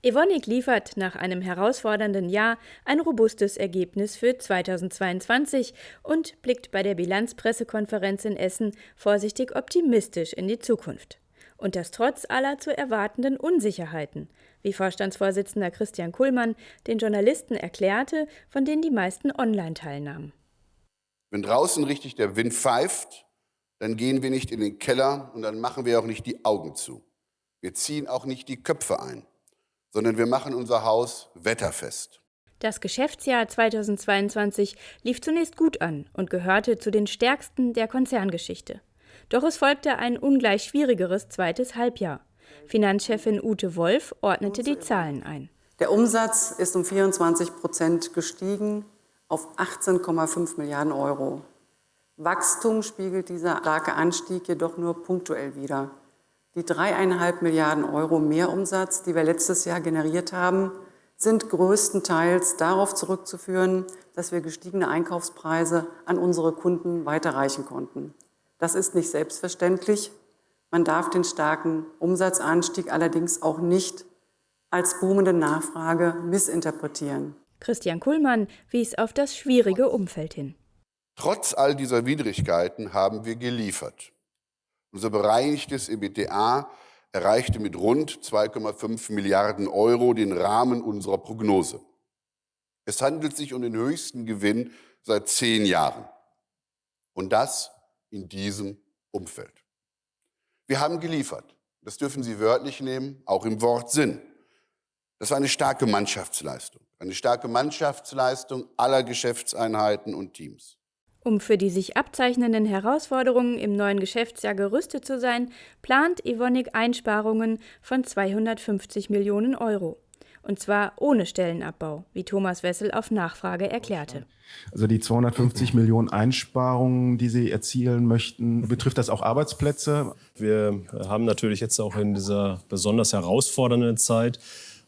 Evonik liefert nach einem herausfordernden Jahr ein robustes Ergebnis für 2022 und blickt bei der Bilanzpressekonferenz in Essen vorsichtig optimistisch in die Zukunft. Und das trotz aller zu erwartenden Unsicherheiten, wie Vorstandsvorsitzender Christian Kullmann den Journalisten erklärte, von denen die meisten online teilnahmen. Wenn draußen richtig der Wind pfeift, dann gehen wir nicht in den Keller und dann machen wir auch nicht die Augen zu. Wir ziehen auch nicht die Köpfe ein, sondern wir machen unser Haus wetterfest. Das Geschäftsjahr 2022 lief zunächst gut an und gehörte zu den stärksten der Konzerngeschichte. Doch es folgte ein ungleich schwierigeres zweites Halbjahr. Finanzchefin Ute Wolf ordnete die Zahlen ein. Der Umsatz ist um 24% gestiegen auf 18,5 Milliarden Euro. Wachstum spiegelt dieser starke Anstieg jedoch nur punktuell wider. Die 3,5 Milliarden Euro Mehrumsatz, die wir letztes Jahr generiert haben, sind größtenteils darauf zurückzuführen, dass wir gestiegene Einkaufspreise an unsere Kunden weiterreichen konnten. Das ist nicht selbstverständlich. Man darf den starken Umsatzanstieg allerdings auch nicht als boomende Nachfrage missinterpretieren. Christian Kullmann wies auf das schwierige Umfeld hin. Trotz all dieser Widrigkeiten haben wir geliefert. Unser bereinigtes EBITDA erreichte mit rund 2,5 Milliarden Euro den Rahmen unserer Prognose. Es handelt sich um den höchsten Gewinn seit 10 Jahren. Und das in diesem Umfeld. Wir haben geliefert. Das dürfen Sie wörtlich nehmen, auch im Wortsinn. Das war eine starke Mannschaftsleistung. Eine starke Mannschaftsleistung aller Geschäftseinheiten und Teams. Um für die sich abzeichnenden Herausforderungen im neuen Geschäftsjahr gerüstet zu sein, plant Evonik Einsparungen von 250 Millionen Euro. Und zwar ohne Stellenabbau, wie Thomas Wessel auf Nachfrage erklärte. Also die 250 Millionen Einsparungen, die Sie erzielen möchten, betrifft das auch Arbeitsplätze? Wir haben natürlich jetzt auch in dieser besonders herausfordernden Zeit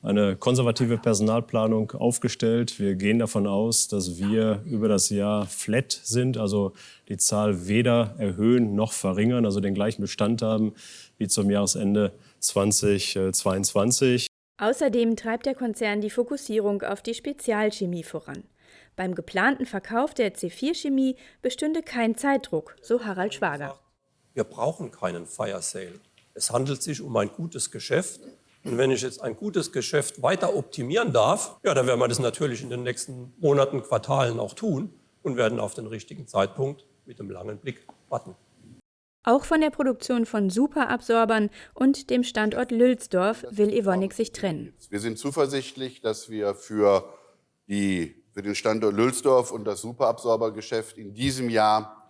eine konservative Personalplanung aufgestellt. Wir gehen davon aus, dass wir über das Jahr flat sind, also die Zahl weder erhöhen noch verringern, also den gleichen Bestand haben wie zum Jahresende 2022. Außerdem treibt der Konzern die Fokussierung auf die Spezialchemie voran. Beim geplanten Verkauf der C4-Chemie bestünde kein Zeitdruck, so Harald Schwager. Wir brauchen keinen Fire Sale. Es handelt sich um ein gutes Geschäft. Und wenn ich jetzt ein gutes Geschäft weiter optimieren darf, ja, dann werden wir das natürlich in den nächsten Monaten, Quartalen auch tun und werden auf den richtigen Zeitpunkt mit einem langen Blick warten. Auch von der Produktion von Superabsorbern und dem Standort Lülsdorf will Evonik sich trennen. Wir sind zuversichtlich, dass wir für den Standort Lülsdorf und das Superabsorbergeschäft in diesem Jahr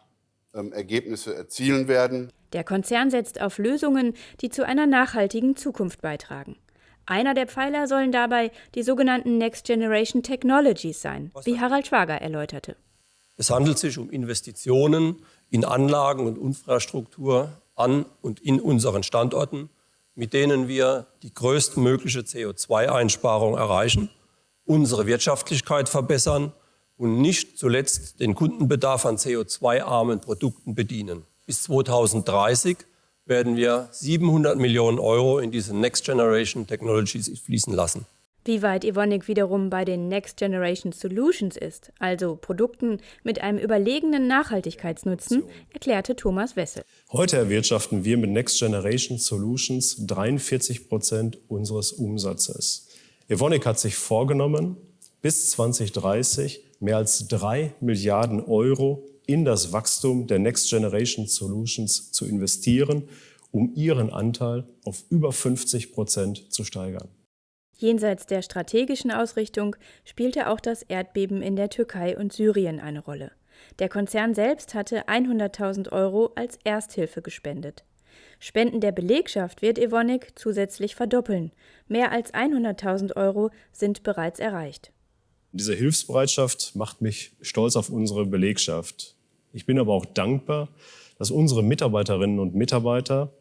Ergebnisse erzielen werden. Der Konzern setzt auf Lösungen, die zu einer nachhaltigen Zukunft beitragen. Einer der Pfeiler sollen dabei die sogenannten Next Generation Technologies sein, wie Harald Schwager erläuterte. Es handelt sich um Investitionen in Anlagen und Infrastruktur an und in unseren Standorten, mit denen wir die größtmögliche CO2-Einsparung erreichen, unsere Wirtschaftlichkeit verbessern und nicht zuletzt den Kundenbedarf an CO2-armen Produkten bedienen. Bis 2030 werden wir 700 Millionen Euro in diese Next Generation Technologies fließen lassen. Wie weit Evonik wiederum bei den Next Generation Solutions ist, also Produkten mit einem überlegenen Nachhaltigkeitsnutzen, erklärte Thomas Wessel. Heute erwirtschaften wir mit Next Generation Solutions 43% unseres Umsatzes. Evonik hat sich vorgenommen, bis 2030 mehr als 3 Milliarden Euro in das Wachstum der Next Generation Solutions zu investieren, um ihren Anteil auf über 50% zu steigern. Jenseits der strategischen Ausrichtung spielte auch das Erdbeben in der Türkei und Syrien eine Rolle. Der Konzern selbst hatte 100.000 Euro als Ersthilfe gespendet. Spenden der Belegschaft wird Evonik zusätzlich verdoppeln. Mehr als 100.000 Euro sind bereits erreicht. Diese Hilfsbereitschaft macht mich stolz auf unsere Belegschaft. Ich bin aber auch dankbar, dass unsere Mitarbeiterinnen und Mitarbeiter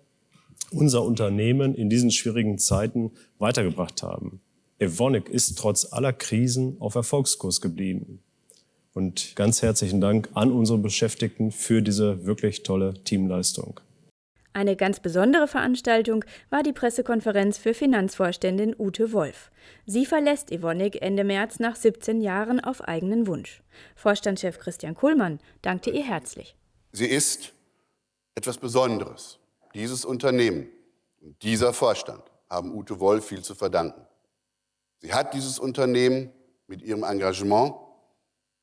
unser Unternehmen in diesen schwierigen Zeiten weitergebracht haben. Evonik ist trotz aller Krisen auf Erfolgskurs geblieben. Und ganz herzlichen Dank an unsere Beschäftigten für diese wirklich tolle Teamleistung. Eine ganz besondere Veranstaltung war die Pressekonferenz für Finanzvorständin Ute Wolf. Sie verlässt Evonik Ende März nach 17 Jahren auf eigenen Wunsch. Vorstandschef Christian Kullmann dankte ihr herzlich. Sie ist etwas Besonderes. Dieses Unternehmen und dieser Vorstand haben Ute Wolf viel zu verdanken. Sie hat dieses Unternehmen mit ihrem Engagement,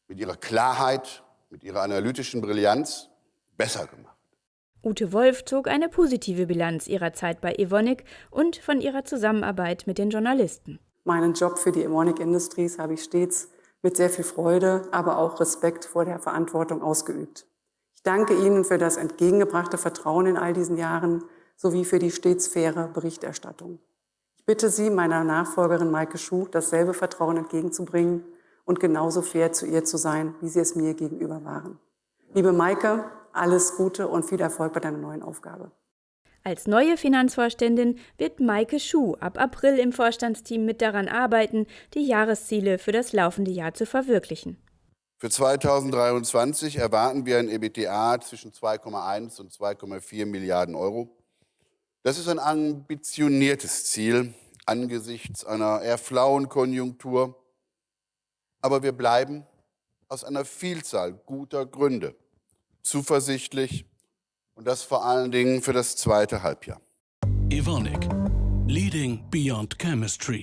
mit ihrer Klarheit, mit ihrer analytischen Brillanz besser gemacht. Ute Wolf zog eine positive Bilanz ihrer Zeit bei Evonik und von ihrer Zusammenarbeit mit den Journalisten. Meinen Job für die Evonik Industries habe ich stets mit sehr viel Freude, aber auch Respekt vor der Verantwortung ausgeübt. Ich danke Ihnen für das entgegengebrachte Vertrauen in all diesen Jahren sowie für die stets faire Berichterstattung. Ich bitte Sie, meiner Nachfolgerin Maike Schuh, dasselbe Vertrauen entgegenzubringen und genauso fair zu ihr zu sein, wie Sie es mir gegenüber waren. Liebe Maike, alles Gute und viel Erfolg bei deiner neuen Aufgabe. Als neue Finanzvorständin wird Maike Schuh ab April im Vorstandsteam mit daran arbeiten, die Jahresziele für das laufende Jahr zu verwirklichen. Für 2023 erwarten wir ein EBITDA zwischen 2,1 und 2,4 Milliarden Euro. Das ist ein ambitioniertes Ziel angesichts einer eher flauen Konjunktur. Aber wir bleiben aus einer Vielzahl guter Gründe zuversichtlich und das vor allen Dingen für das zweite Halbjahr. Evonik, leading beyond chemistry.